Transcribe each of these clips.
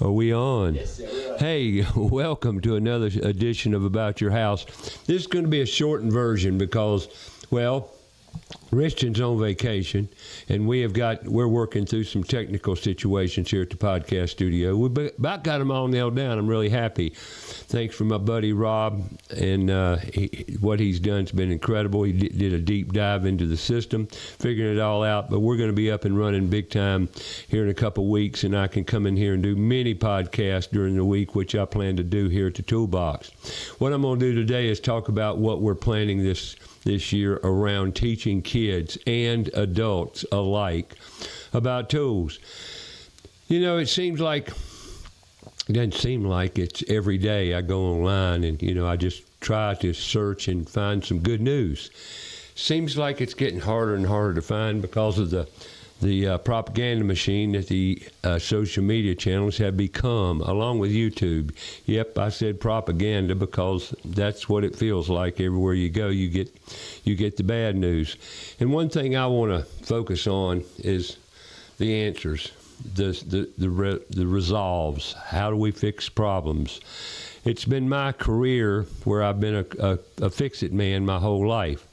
Are we on? Yes, sir. We are. Hey, welcome to another edition of About Your House. This is going to be a shortened version because, well, Richard's on vacation, and we're working through some technical situations here at the podcast studio. We about got them all nailed down. I'm really happy. Thanks for my buddy Rob, and what he's done has been incredible. He did a deep dive into the system, figuring it all out, but we're going to be up and running big time here in a couple weeks, and I can come in here and do many podcasts during the week, which I plan to do here at the Toolbox. What I'm going to do today is talk about what we're planning this year around teaching kids and adults alike about tools. You know, it doesn't seem like it's every day I go online and, I just try to search and find some good news. Seems like it's getting harder and harder to find because of the propaganda machine that the social media channels have become, along with YouTube. Yep, I said propaganda because that's what it feels like. Everywhere you go, you get the bad news. And one thing I want to focus on is the answers, the resolves. How do we fix problems? It's been my career where I've been a fix-it man my whole life,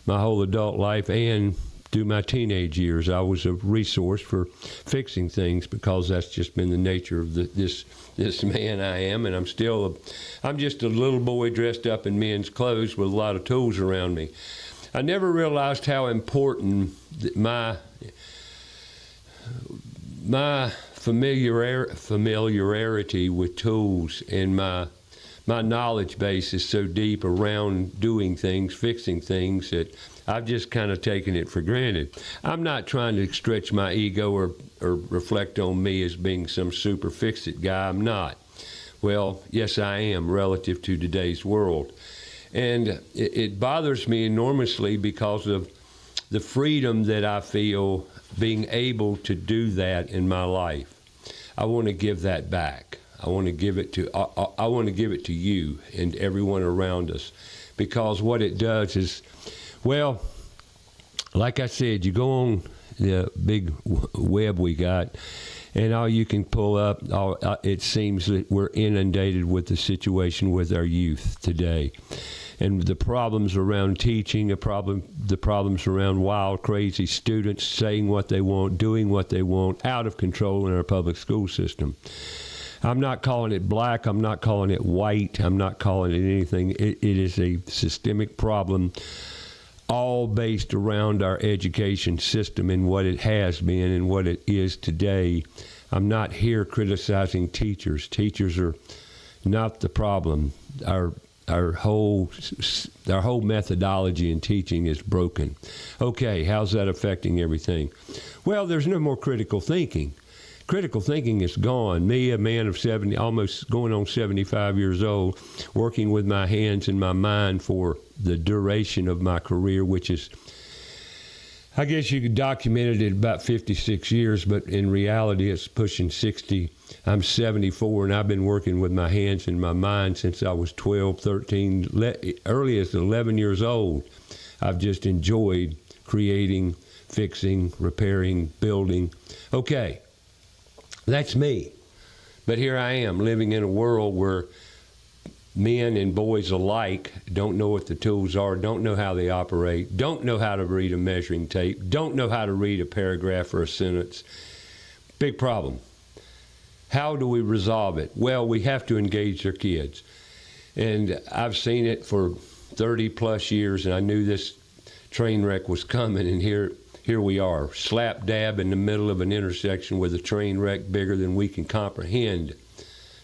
my whole adult life, and through my teenage years. I was a resource for fixing things because that's just been the nature of this man I am, and I'm just a little boy dressed up in men's clothes with a lot of tools around me. I never realized how important my familiarity with tools and my knowledge base is so deep around doing things, fixing things, that I've just kind of taken it for granted. I'm not trying to stretch my ego or reflect on me as being some super fix-it guy. I'm not. Well, yes, I am relative to today's world. And it bothers me enormously because of the freedom that I feel being able to do that in my life. I want to give that back. I want to give it to you and everyone around us, because what it does is, well, like I said, you go on the big web we got, and all you can pull up, it seems that we're inundated with the situation with our youth today. And the problems around teaching, the problems around wild, crazy students saying what they want, doing what they want, out of control in our public school system. I'm not calling it black. I'm not calling it white. I'm not calling it anything. It is a systemic problem, all based around our education system and what it has been and what it is today. I'm not here criticizing teachers. Teachers are not the problem. Our whole methodology in teaching is broken. Okay, how's that affecting everything? Well, there's no more critical thinking. Critical thinking is gone. Me, a man of 70, almost going on 75 years old, working with my hands and my mind for the duration of my career, which is, I guess you could document it at about 56 years, but in reality it's pushing 60. I'm 74, and I've been working with my hands and my mind since I was 12, 13, early as 11 years old. I've just enjoyed creating, fixing, repairing, building. Okay. That's me. But here I am living in a world where men and boys alike don't know what the tools are, don't know how they operate, don't know how to read a measuring tape, don't know how to read a paragraph or a sentence. Big problem. How do we resolve it? Well, we have to engage their kids. And I've seen it for 30 plus years, and I knew this train wreck was coming, and here we are, slap dab in the middle of an intersection with a train wreck bigger than we can comprehend.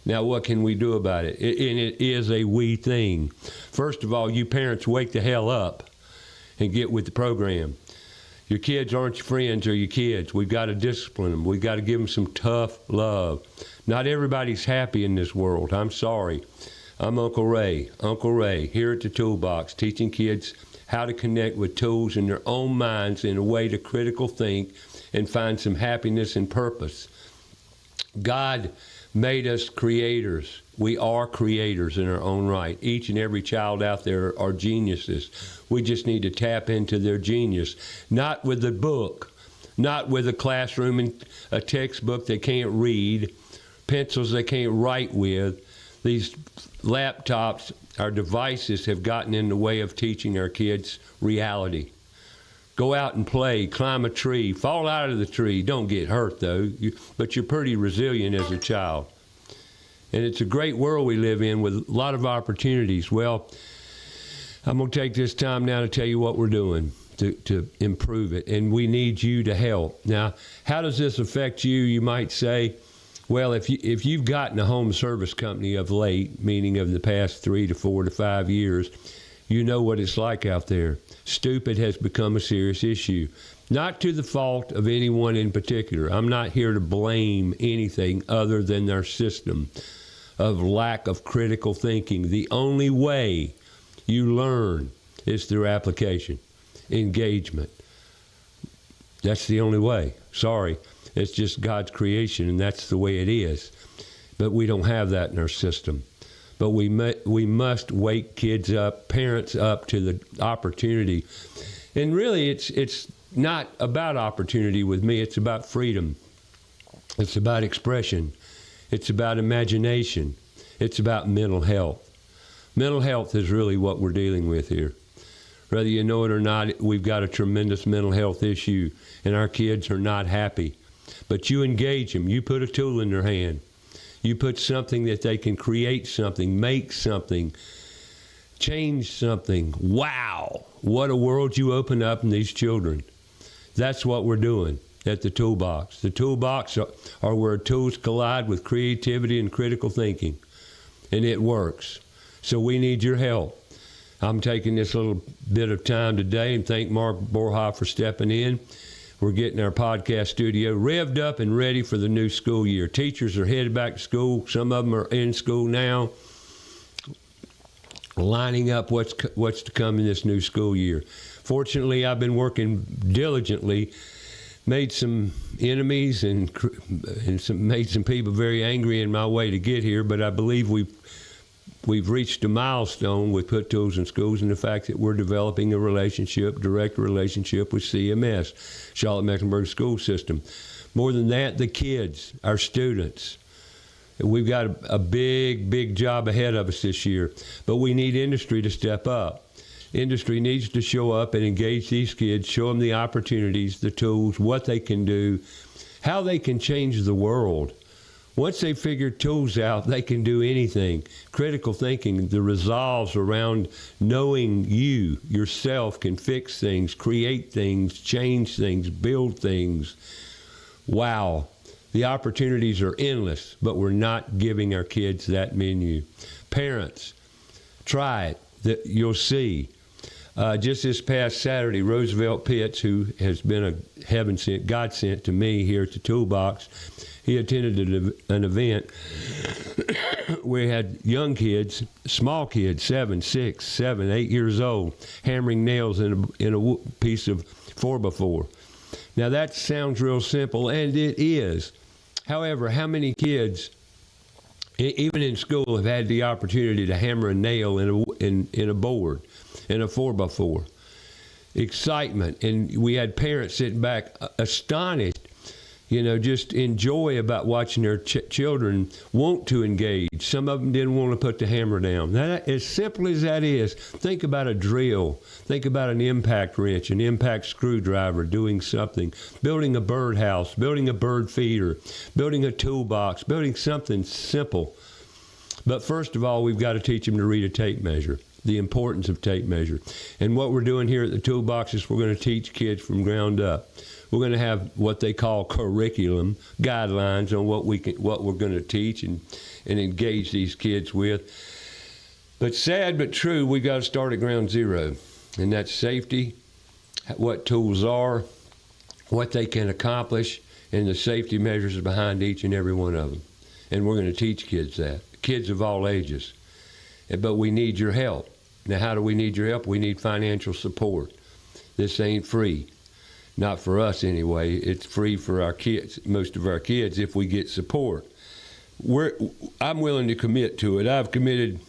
Now, what can we do about it? And it is a we thing. First of all, you parents, wake the hell up and get with the program. Your kids aren't your friends or your kids. We've got to discipline them. We've got to give them some tough love. Not everybody's happy in this world. I'm sorry. I'm Uncle Ray, here at the Toolbox, teaching kids how to connect with tools in their own minds in a way to critical think and find some happiness and purpose. God made us creators. We are creators in our own right. Each and every child out there are geniuses. We just need to tap into their genius, not with a book, not with a classroom and a textbook they can't read, pencils they can't write with. These laptops, our devices have gotten in the way of teaching our kids reality. Go out and play, climb a tree, fall out of the tree. Don't get hurt, though, but you're pretty resilient as a child. And it's a great world we live in with a lot of opportunities. Well, I'm going to take this time now to tell you what we're doing to improve it, and we need you to help. Now, how does this affect you? You might say, well, if you've gotten a home service company of late, meaning of the past 3 to 4 to 5 years, you know what it's like out there. Stupid has become a serious issue. Not to the fault of anyone in particular. I'm not here to blame anything other than their system of lack of critical thinking. The only way you learn is through application, engagement. That's the only way. Sorry, it's just God's creation, and that's the way it is. But we don't have that in our system. But we must wake kids up, parents up to the opportunity. And really, it's not about opportunity with me. It's about freedom. It's about expression. It's about imagination. It's about mental health. Mental health is really what we're dealing with here. Whether you know it or not, we've got a tremendous mental health issue, and our kids are not happy. But you engage them. You put a tool in their hand. You put something that they can create something, make something, change something. Wow, what a world you open up in these children. That's what we're doing at the Toolbox. The Toolbox are where tools collide with creativity and critical thinking, and it works. So we need your help. I'm taking this little bit of time today and thank Mark Borja for stepping in. We're getting our podcast studio revved up and ready for the new school year. Teachers are headed back to school. Some of them are in school now, lining up what's to come in this new school year. Fortunately, I've been working diligently, made some enemies and made some people very angry in my way to get here, but I believe we've reached a milestone with Put Tools in Schools, and the fact that we're developing a direct relationship with CMS, Charlotte-Mecklenburg School System. More than that, the kids, our students. We've got a big, big job ahead of us this year, but we need industry to step up. Industry needs to show up and engage these kids, show them the opportunities, the tools, what they can do, how they can change the world. Once they figure tools out, they can do anything. Critical thinking, the resolves around knowing you, yourself, can fix things, create things, change things, build things. Wow. The opportunities are endless, but we're not giving our kids that menu. Parents, try it. You'll see. Just this past Saturday, Roosevelt Pitts, who has been a heaven sent, God sent to me here at the Toolbox, he attended an event where he had young kids, small kids, 7, 6, 7, 8 years old, hammering nails in a piece of 4x4. Now that sounds real simple, and it is. However, how many kids, even in school, have had the opportunity to hammer a nail in a board, in a 4x4? Excitement, and we had parents sitting back astonished, just enjoy about watching their children want to engage. Some of them didn't want to put the hammer down. That, as simple as that is, think about a drill. Think about an impact wrench, an impact screwdriver doing something, building a birdhouse, building a bird feeder, building a toolbox, building something simple. But first of all, we've got to teach them to read a tape measure, the importance of tape measure. And what we're doing here at the Toolbox is we're going to teach kids from ground up. We're going to have what they call curriculum, guidelines on what we're going to teach and engage these kids with. But sad but true, we got to start at ground zero, and that's safety, what tools are, what they can accomplish, and the safety measures behind each and every one of them. And we're going to teach kids that, kids of all ages. But we need your help. Now, how do we need your help? We need financial support. This ain't free. Not for us anyway. It's free for our kids, most of our kids, if we get support. I'm willing to commit to it. I've committed,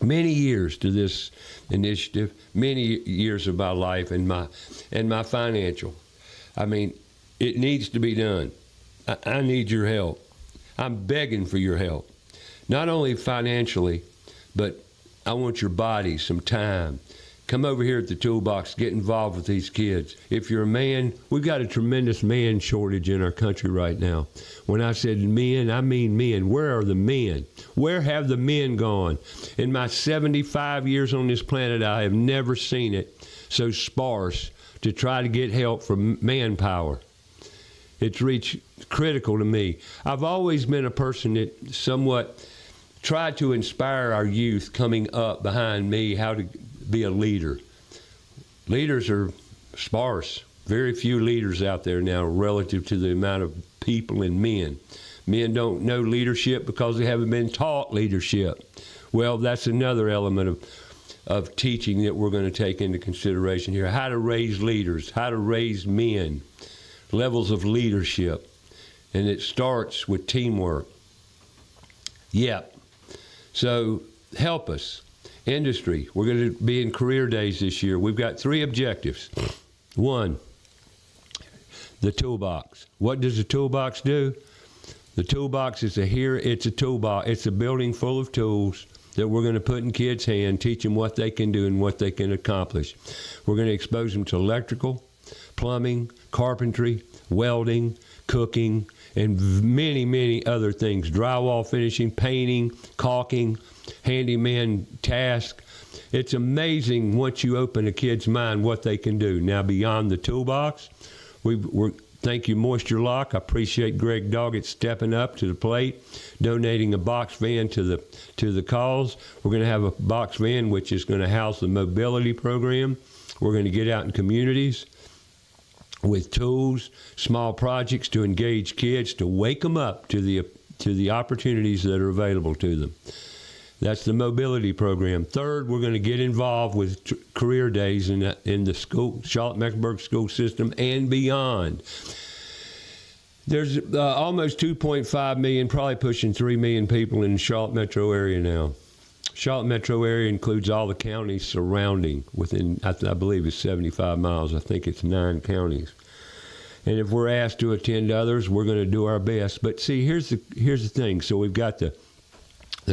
many years to this initiative, many years of my life and my financial. I mean, it needs to be done. I need your help. I'm begging for your help. Not only financially, but I want your body, some time. Come over here at the Toolbox, get involved with these kids. If you're a man, we've got a tremendous man shortage in our country right now. When I said men, I mean men. Where are the men? Where have the men gone? In my 75 years on this planet, I have never seen it so sparse to try to get help from manpower. It's reached critical to me. I've always been a person that somewhat tried to inspire our youth coming up behind me how to be a leader. Leaders are sparse. Very few leaders out there now relative to the amount of people and men. Men don't know leadership because they haven't been taught leadership. Well, that's another element of teaching that we're going to take into consideration here. How to raise leaders, how to raise men, levels of leadership. And it starts with teamwork. Yep. So help us. Industry, we're going to be in career days this year. We've got 3 objectives. 1, the toolbox. What does the toolbox do? The toolbox is it's a toolbox. It's a building full of tools that we're going to put in kids' hands, teach them what they can do and what they can accomplish. We're going to expose them to electrical, plumbing, carpentry, welding, cooking, and many, many other things. Drywall finishing, painting, caulking, handyman task. It's amazing once you open a kid's mind what they can do. Now, beyond the toolbox, thank you, Moisture Lock. I appreciate Greg Doggett stepping up to the plate, donating a box van to the cause. We're going to have a box van which is going to house the mobility program. We're going to get out in communities with tools, small projects to engage kids, to wake them up to the opportunities that are available to them. That's the mobility program. Third, we're going to get involved with career days in the school, Charlotte-Mecklenburg school system and beyond. There's almost 2.5 million, probably pushing 3 million people in the Charlotte metro area now. Charlotte metro area includes all the counties surrounding within, I believe it's 75 miles. I think it's 9 counties. And if we're asked to attend others, we're going to do our best. But see, here's the thing. So we've got the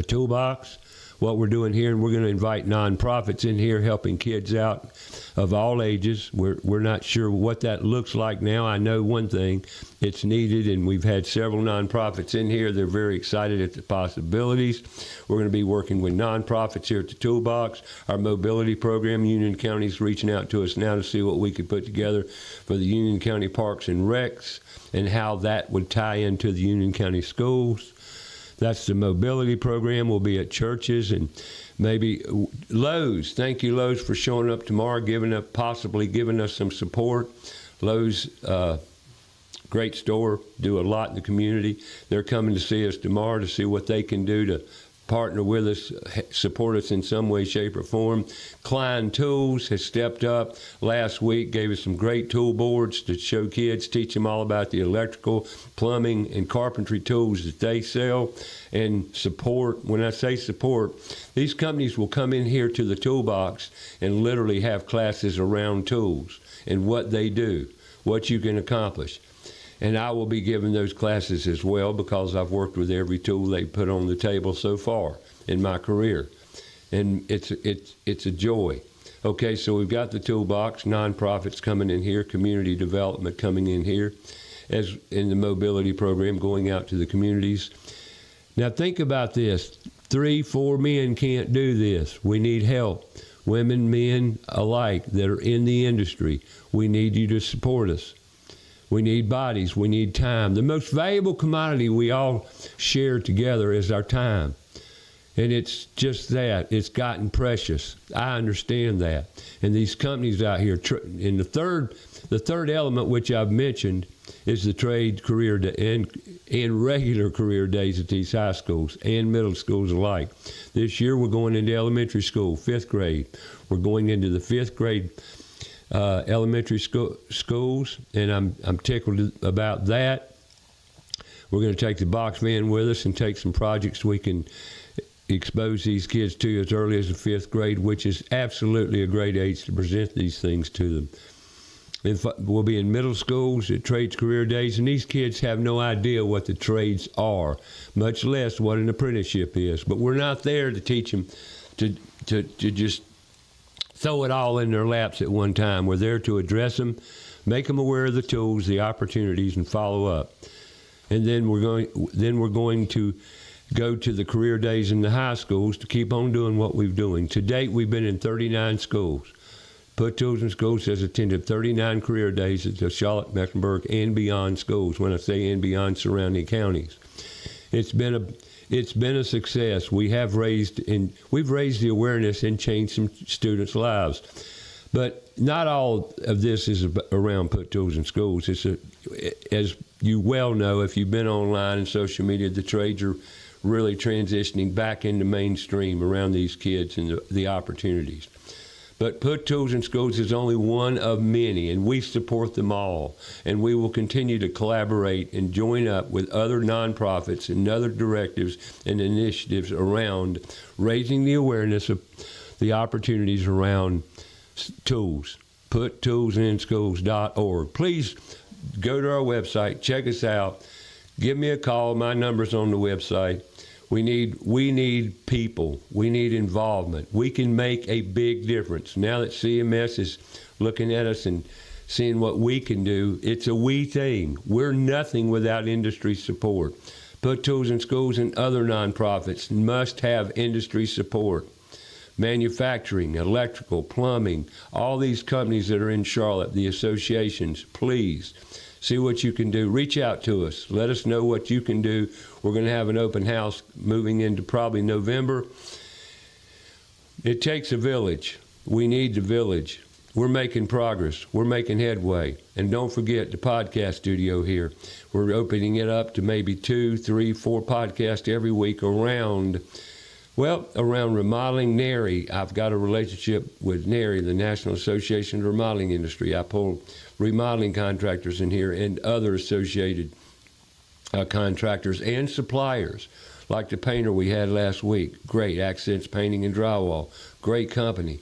toolbox, what we're doing here, and we're going to invite nonprofits in here helping kids out of all ages. We're not sure what that looks like now. I know one thing, it's needed, and we've had several nonprofits in here. They're very excited at the possibilities. We're going to be working with nonprofits here at the Toolbox. Our mobility program, Union County's reaching out to us now to see what we could put together for the Union County Parks and Recs and how that would tie into the Union County schools. That's the mobility program. We'll be at churches and maybe Lowe's. Thank you, Lowe's, for showing up tomorrow, possibly giving us some support. Lowe's, great store, do a lot in the community. They're coming to see us tomorrow to see what they can do to partner with us, support us in some way, shape, or form. Klein Tools has stepped up last week, gave us some great tool boards to show kids, teach them all about the electrical, plumbing, and carpentry tools that they sell, and support. When I say support, these companies will come in here to the Toolbox and literally have classes around tools and what they do, what you can accomplish. And I will be giving those classes as well because I've worked with every tool they put on the table so far in my career. And it's a joy. Okay, so we've got the Toolbox, nonprofits coming in here, community development coming in here, as in the mobility program going out to the communities. Now think about this. 3-4 men can't do this. We need help. Women, men alike that are in the industry. We need you to support us. We need bodies. We need time. The most valuable commodity we all share together is our time. And it's just that. It's gotten precious. I understand that. And these companies out here, and the third element which I've mentioned is the trade career and regular career days at these high schools and middle schools alike. This year we're going into elementary school, 5th grade. We're going into the 5th grade elementary schools, and I'm tickled about that. We're going to take the box van with us and take some projects we can expose these kids to as early as the 5th grade, which is absolutely a great age to present these things to them. We'll be in middle schools at Trades Career Days, and these kids have no idea what the trades are, much less what an apprenticeship is. But we're not there to teach them to just throw it all in their laps at one time. We're there to address them, make them aware of the tools, the opportunities, and follow up. And then we're going to go to the career days in the high schools to keep on doing what we're doing. To date, we've been in 39 schools. Put Tools in Schools has attended 39 career days at the Charlotte, Mecklenburg, and beyond schools. When I say and beyond, surrounding counties, it's been a success. We've raised the awareness and changed some students' lives. But not all of this is around Put Tools in Schools. As you well know, if you've been online and social media, the trades are really transitioning back into mainstream around these kids and the opportunities. But Put Tools in Schools is only one of many, and we support them all. And we will continue to collaborate and join up with other nonprofits and other directives and initiatives around raising the awareness of the opportunities around tools. PutToolsInSchools.org. Please go to our website, check us out, give me a call. My number's on the website. We need people. We need involvement. We can make a big difference. Now that CMS is looking at us and seeing what we can do, it's a we thing. We're nothing without industry support. Put Tools in Schools and other nonprofits must have industry support. Manufacturing, electrical, plumbing, all these companies that are in Charlotte, the associations, please see what you can do. Reach out to us. Let us know what you can do. We're going to have an open house moving into probably November. It takes a village. We need the village. We're making progress. We're making headway. And don't forget the podcast studio here. We're opening it up to maybe 2, 3, 4 podcasts every week around remodeling. NARI. I've got a relationship with NARI, the National Association of the Remodeling Industry. I pull remodeling contractors in here and other associated contractors and suppliers, like the painter we had last week. Great, Accents Painting and Drywall. Great company.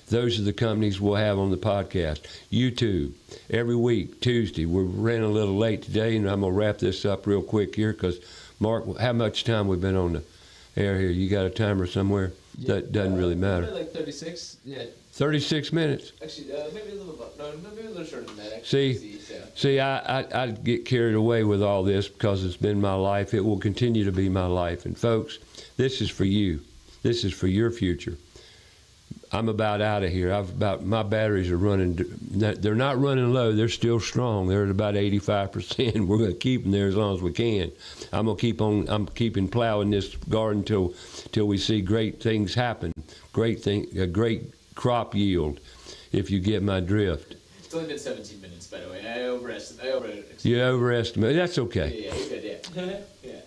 Those are the companies we'll have on the podcast. YouTube, every week, Tuesday. We're running a little late today, and I'm going to wrap this up real quick here because, Mark, how much time we've been on the air here? You got a timer somewhere? Yeah, That doesn't really matter. Like 36, yeah. 36 minutes. Actually, maybe a little bit, maybe a little shorter than that. Actually. See, I get carried away with all this because it's been my life. It will continue to be my life. And folks, this is for you. This is for your future. I'm about out of here. My batteries are running. They're not running low. They're still strong. They're at about 85%. We're going to keep them there as long as we can. I'm keeping plowing this garden till we see great things happen. A great crop yield, if you get my drift. It's only been 17 minutes, by the way. I overestimated. You overestimate. That's okay. Yeah, you're good, yeah. Yeah.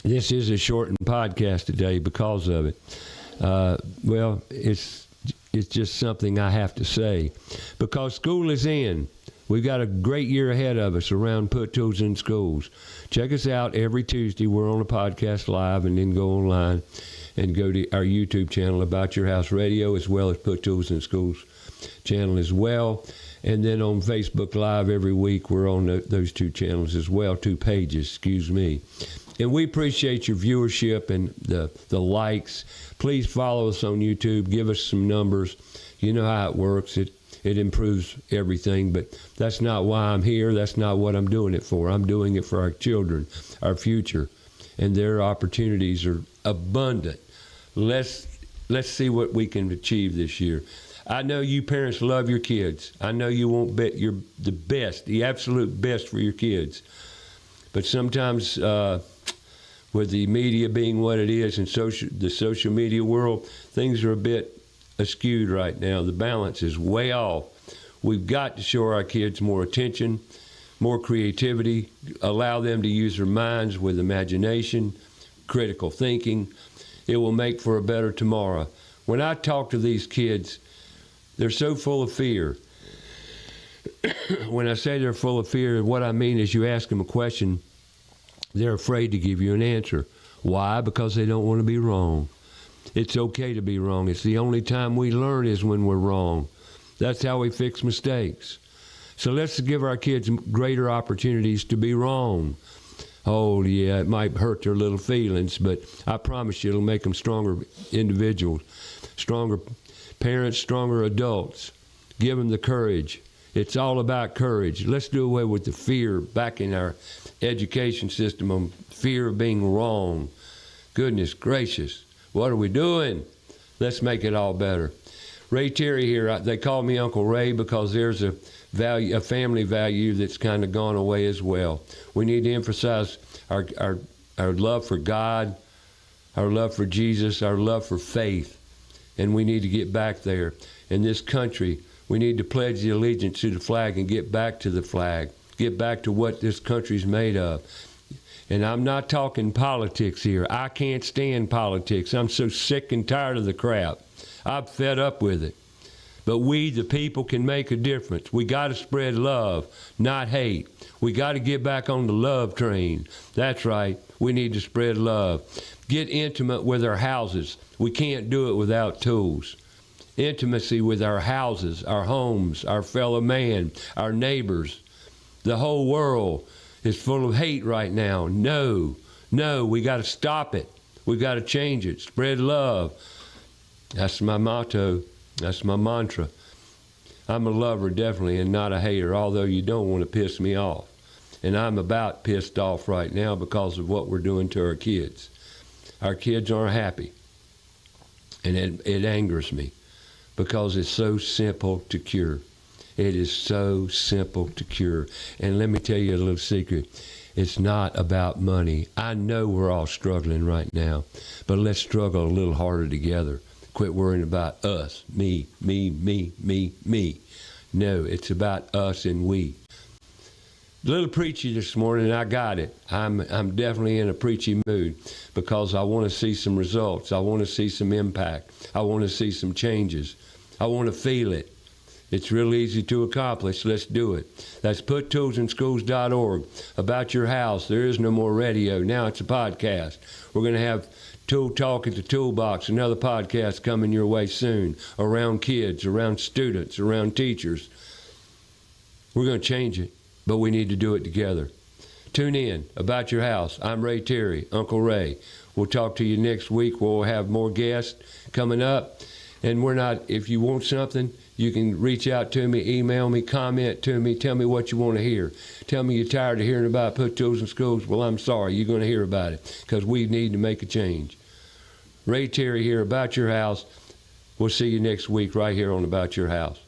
This is a shortened podcast today because of it. It's just something I have to say. Because school is in. We've got a great year ahead of us around Put Tools in Schools. Check us out every Tuesday. We're on the podcast live, and then go online and go to our YouTube channel, About Your House Radio, as well as Put Tools in Schools channel as well. And then on Facebook Live every week, we're on those 2 channels as well, 2 pages, excuse me. And we appreciate your viewership and the likes. Please follow us on YouTube. Give us some numbers. You know how it works. It improves everything, but that's not why I'm here. That's not what I'm doing it for. I'm doing it for our children, our future, and their opportunities are abundant. Let's see what we can achieve this year. I know you parents love your kids. I know you want the best, the absolute best for your kids. But sometimes with the media being what it is and the social media world, things are a bit askewed right now. The balance is way off. We've got to show our kids more attention, more creativity, allow them to use their minds with imagination, critical thinking. It will make for a better tomorrow. When I talk to these kids, they're so full of fear. When I say they're full of fear, what I mean is you ask them a question, they're afraid to give you an answer. Why? Because they don't want to be wrong. It's okay to be wrong. It's the only time we learn is when we're wrong. That's how we fix mistakes. So let's give our kids greater opportunities to be wrong. Oh, yeah, it might hurt their little feelings, but I promise you it'll make them stronger individuals, stronger parents, stronger adults. Give them the courage. It's all about courage. Let's do away with the fear back in our education system on fear of being wrong. Goodness gracious, what are we doing? Let's make it all better. Ray Terry here, they call me Uncle Ray because there's a family value that's kind of gone away as well. We need to emphasize our love for God, our love for Jesus, our love for faith, and we need to get back there. In this country, we need to pledge the allegiance to the flag and get back to the flag, get back to what this country's made of. And I'm not talking politics here. I can't stand politics. I'm so sick and tired of the crap. I'm fed up with it. But we, the people, can make a difference. We got to spread love, not hate. We got to get back on the love train. That's right. We need to spread love. Get intimate with our houses. We can't do it without tools. Intimacy with our houses, our homes, our fellow man, our neighbors. The whole world is full of hate right now. No, we got to stop it. We got to change it. Spread love. That's my motto. That's my mantra. I'm a lover, definitely, and not a hater, although you don't want to piss me off. And I'm about pissed off right now because of what we're doing to our kids. Our kids aren't happy. And it angers me because it's so simple to cure. It is so simple to cure. And let me tell you a little secret. It's not about money. I know we're all struggling right now, but let's struggle a little harder together. Quit worrying about us, me. No, it's about us and we. A little preachy this morning, I got it. I'm definitely in a preachy mood because I want to see some results. I want to see some impact. I want to see some changes. I want to feel it. It's real easy to accomplish. Let's do it. That's puttoolsinschools.org. About your house. There is no more radio. Now it's a podcast. We're going to have Tool Talk at the Toolbox, another podcast coming your way soon, around kids, around students, around teachers. We're going to change it, but we need to do it together. Tune in. About your house. I'm Ray Terry, Uncle Ray. We'll talk to you next week. We'll have more guests coming up. And if you want something, you can reach out to me, email me, comment to me, tell me what you want to hear. Tell me you're tired of hearing about Put Tools in Schools. Well, I'm sorry. You're going to hear about it because we need to make a change. Ray Terry here, About Your House. We'll see you next week right here on About Your House.